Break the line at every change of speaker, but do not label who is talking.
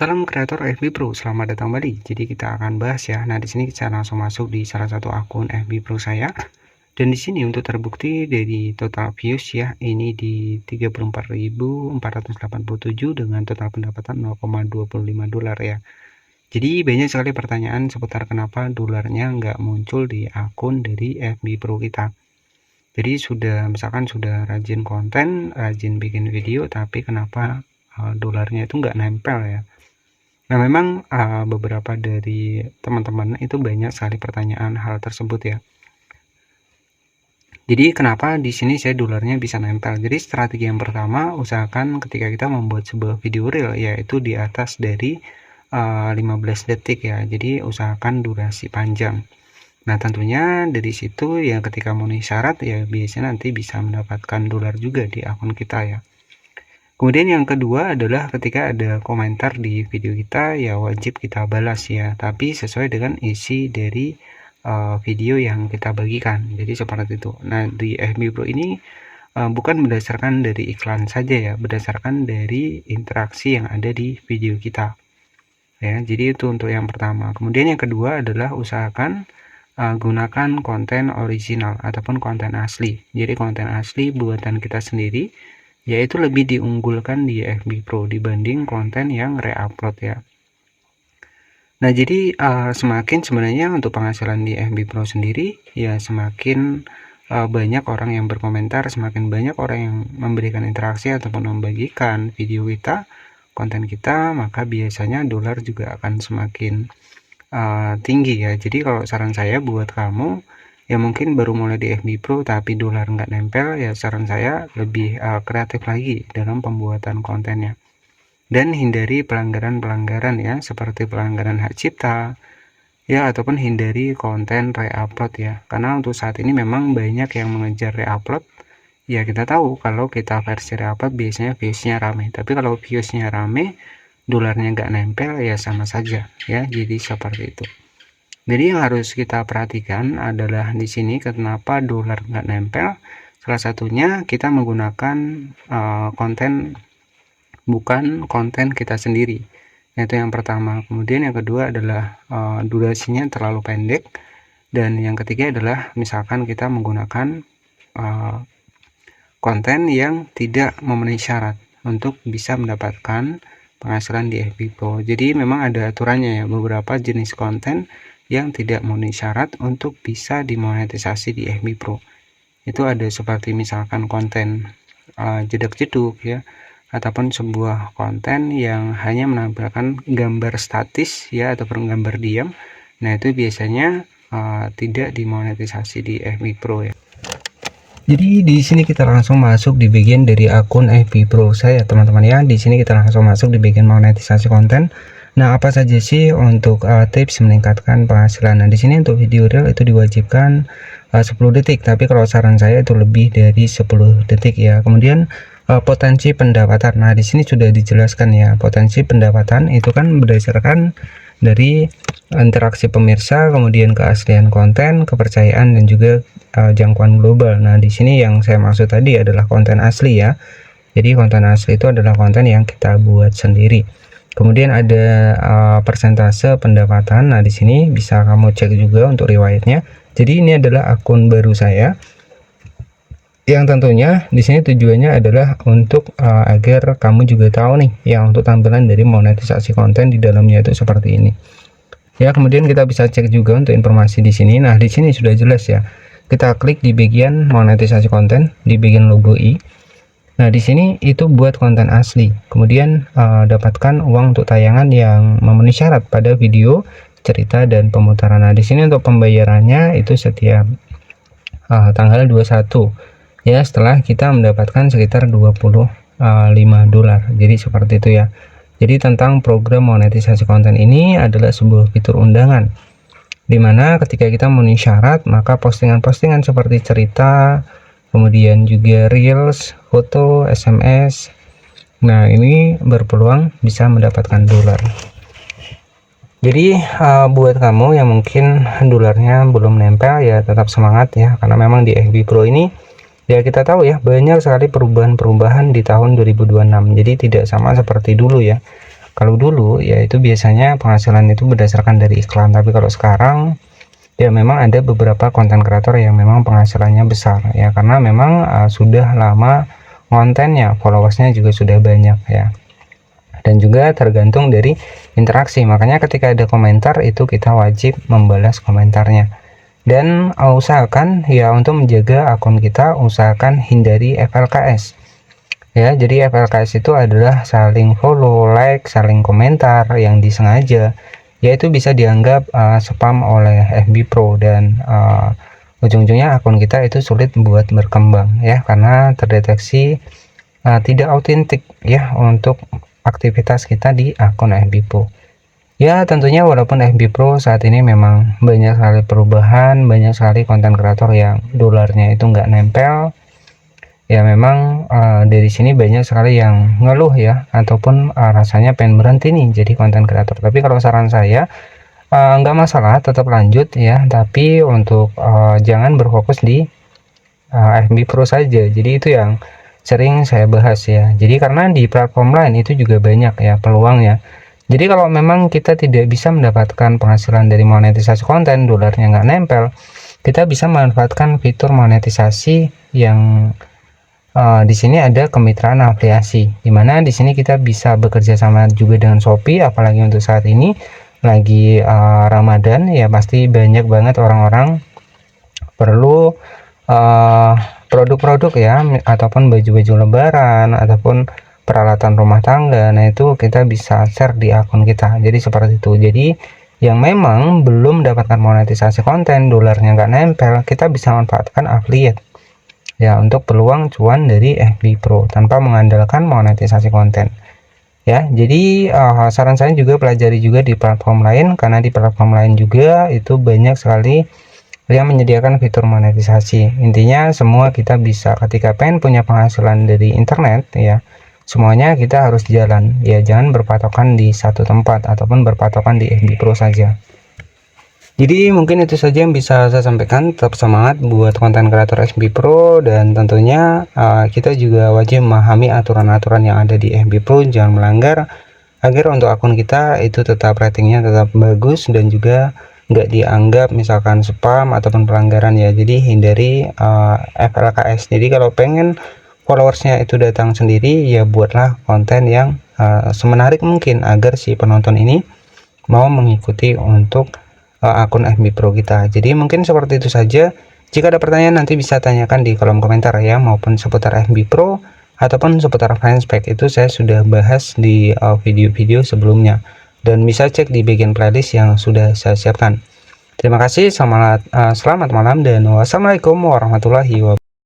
Salam kreator FB Pro, selamat datang kembali. Jadi kita akan bahas ya. Nah, di sini kita langsung masuk di salah satu akun FB Pro saya. Dan di sini untuk terbukti dari total views ya, ini di 34.487 dengan total pendapatan 0,25 dolar ya. Jadi banyak sekali pertanyaan seputar kenapa dolarnya nggak muncul di akun dari FB Pro kita. Jadi misalkan sudah rajin konten, rajin bikin video, tapi kenapa dolarnya itu nggak nempel ya. Nah, memang beberapa dari teman-teman itu banyak sekali pertanyaan hal tersebut ya. Jadi kenapa di sini saya dolarnya bisa nempel? Jadi strategi yang pertama, usahakan ketika kita membuat sebuah video reel yaitu di atas dari 15 detik ya. Jadi usahakan durasi panjang. Nah, tentunya dari situ ya ketika memenuhi syarat ya biasanya nanti bisa mendapatkan dolar juga di akun kita ya. Kemudian yang kedua adalah ketika ada komentar di video kita ya wajib kita balas ya, tapi sesuai dengan isi dari video yang kita bagikan. Jadi seperti itu. Nah, di FB Pro ini bukan berdasarkan dari iklan saja ya, berdasarkan dari interaksi yang ada di video kita. Ya, jadi itu untuk yang pertama. Kemudian yang kedua adalah usahakan gunakan konten original ataupun konten asli. Jadi konten asli buatan kita sendiri yaitu lebih diunggulkan di FB Pro dibanding konten yang re-upload ya. Nah, jadi semakin sebenarnya untuk penghasilan di FB Pro sendiri ya semakin banyak orang yang berkomentar, semakin banyak orang yang memberikan interaksi ataupun membagikan video kita, konten kita, maka biasanya dolar juga akan semakin tinggi ya. Jadi kalau saran saya buat kamu ya mungkin baru mulai di FB Pro tapi dolar nggak nempel ya, saran saya lebih kreatif lagi dalam pembuatan kontennya dan hindari pelanggaran-pelanggaran ya seperti pelanggaran hak cipta ya ataupun hindari konten re-upload ya, karena untuk saat ini memang banyak yang mengejar re-upload ya. Kita tahu kalau kita versi re-upload biasanya viewsnya rame, tapi kalau viewsnya rame dolarnya nggak nempel ya sama saja ya, jadi seperti itu. Jadi yang harus kita perhatikan adalah di sini kenapa dolar nggak nempel. Salah satunya kita menggunakan konten bukan konten kita sendiri. Itu yang pertama. Kemudian yang kedua adalah durasinya terlalu pendek. Dan yang ketiga adalah misalkan kita menggunakan konten yang tidak memenuhi syarat untuk bisa mendapatkan penghasilan di FB Pro. Jadi memang ada aturannya ya, beberapa jenis konten yang tidak memenuhi syarat untuk bisa dimonetisasi di FB Pro. Itu ada seperti misalkan konten jedak-jeduk ya, ataupun sebuah konten yang hanya menampilkan gambar statis ya ataupun gambar diam. Nah, itu biasanya tidak dimonetisasi di FB Pro ya. Jadi di sini kita langsung masuk di bagian dari akun FB Pro saya teman-teman ya. Di sini kita langsung masuk di bagian monetisasi konten. Nah, apa saja sih untuk tips meningkatkan penghasilan? Nah, di sini untuk video reel itu diwajibkan 10 detik, tapi kalau saran saya itu lebih dari 10 detik ya. Kemudian potensi pendapatan. Nah, di sini sudah dijelaskan ya, potensi pendapatan itu kan berdasarkan dari interaksi pemirsa, kemudian keaslian konten, kepercayaan dan juga jangkauan global. Nah, di sini yang saya maksud tadi adalah konten asli ya. Jadi konten asli itu adalah konten yang kita buat sendiri. Kemudian ada persentase pendapatan. Nah, di sini bisa kamu cek juga untuk riwayatnya. Jadi ini adalah akun baru saya. Yang tentunya di sini tujuannya adalah untuk agar kamu juga tahu nih ya untuk tampilan dari monetisasi konten di dalamnya itu seperti ini. Ya, kemudian kita bisa cek juga untuk informasi di sini. Nah, di sini sudah jelas ya. Kita klik di bagian monetisasi konten di bagian logo i. Nah, di sini itu buat konten asli. Kemudian dapatkan uang untuk tayangan yang memenuhi syarat pada video, cerita dan pemutaran. Nah, di sini untuk pembayarannya itu setiap tanggal 21 ya, setelah kita mendapatkan sekitar 25 dolar. Jadi seperti itu ya. Jadi tentang program monetisasi konten ini adalah sebuah fitur undangan dimana ketika kita memenuhi syarat maka postingan-postingan seperti cerita, kemudian juga reels, foto, SMS, nah ini berpeluang bisa mendapatkan dolar. Jadi buat kamu yang mungkin dolarnya belum nempel ya tetap semangat ya, karena memang di FB Pro ini ya kita tahu ya banyak sekali perubahan-perubahan di tahun 2026. Jadi tidak sama seperti dulu ya. Kalau dulu ya itu biasanya penghasilan itu berdasarkan dari iklan, tapi kalau sekarang ya memang ada beberapa konten kreator yang memang penghasilannya besar ya, karena memang sudah lama kontennya, followersnya juga sudah banyak ya, dan juga tergantung dari interaksi. Makanya ketika ada komentar itu kita wajib membalas komentarnya, dan usahakan ya untuk menjaga akun kita, usahakan hindari FLKS ya. Jadi FLKS itu adalah saling follow, like, saling komentar yang disengaja, yaitu bisa dianggap spam oleh FB Pro, dan ujung-ujungnya akun kita itu sulit buat berkembang ya, karena terdeteksi tidak autentik ya untuk aktivitas kita di akun FB Pro. Ya tentunya walaupun FB Pro saat ini memang banyak sekali perubahan, banyak sekali konten kreator yang dolarnya itu nggak nempel ya, memang dari sini banyak sekali yang ngeluh ya, ataupun rasanya pengen berhenti nih jadi konten kreator. Tapi kalau saran saya nggak masalah, tetap lanjut ya, tapi untuk jangan berfokus di FB Pro saja. Jadi itu yang sering saya bahas ya. Jadi karena di platform lain itu juga banyak ya peluang ya. Jadi kalau memang kita tidak bisa mendapatkan penghasilan dari monetisasi konten, dolarnya nggak nempel, kita bisa memanfaatkan fitur monetisasi yang di sini ada kemitraan afiliasi, dimana di sini kita bisa bekerja sama juga dengan Shopee. Apalagi untuk saat ini lagi Ramadan ya, pasti banyak banget orang-orang perlu produk-produk ya, ataupun baju-baju lebaran ataupun peralatan rumah tangga. Nah itu kita bisa share di akun kita, jadi seperti itu. Jadi yang memang belum mendapatkan monetisasi konten, dolarnya nggak nempel, kita bisa manfaatkan affiliate ya untuk peluang cuan dari FB Pro tanpa mengandalkan monetisasi konten ya. Jadi saran saya juga pelajari juga di platform lain, karena di platform lain juga itu banyak sekali yang menyediakan fitur monetisasi. Intinya semua kita bisa, ketika pengen punya penghasilan dari internet ya, semuanya kita harus jalan ya, jangan berpatokan di satu tempat ataupun berpatokan di FB Pro saja. Jadi mungkin itu saja yang bisa saya sampaikan. Tetap semangat buat konten kreator FB Pro, dan tentunya kita juga wajib memahami aturan-aturan yang ada di FB Pro, jangan melanggar, agar untuk akun kita itu tetap ratingnya tetap bagus dan juga nggak dianggap misalkan spam ataupun pelanggaran ya. Jadi hindari FLKS. Jadi kalau pengen followersnya itu datang sendiri ya, buatlah konten yang semenarik mungkin agar si penonton ini mau mengikuti untuk akun FB Pro kita. Jadi mungkin seperti itu saja. Jika ada pertanyaan nanti bisa tanyakan di kolom komentar ya, maupun seputar FB Pro ataupun seputar fanspage, itu saya sudah bahas di video-video sebelumnya, dan bisa cek di bagian playlist yang sudah saya siapkan. Terima kasih, selamat malam, dan wassalamualaikum warahmatullahi wabarakatuh.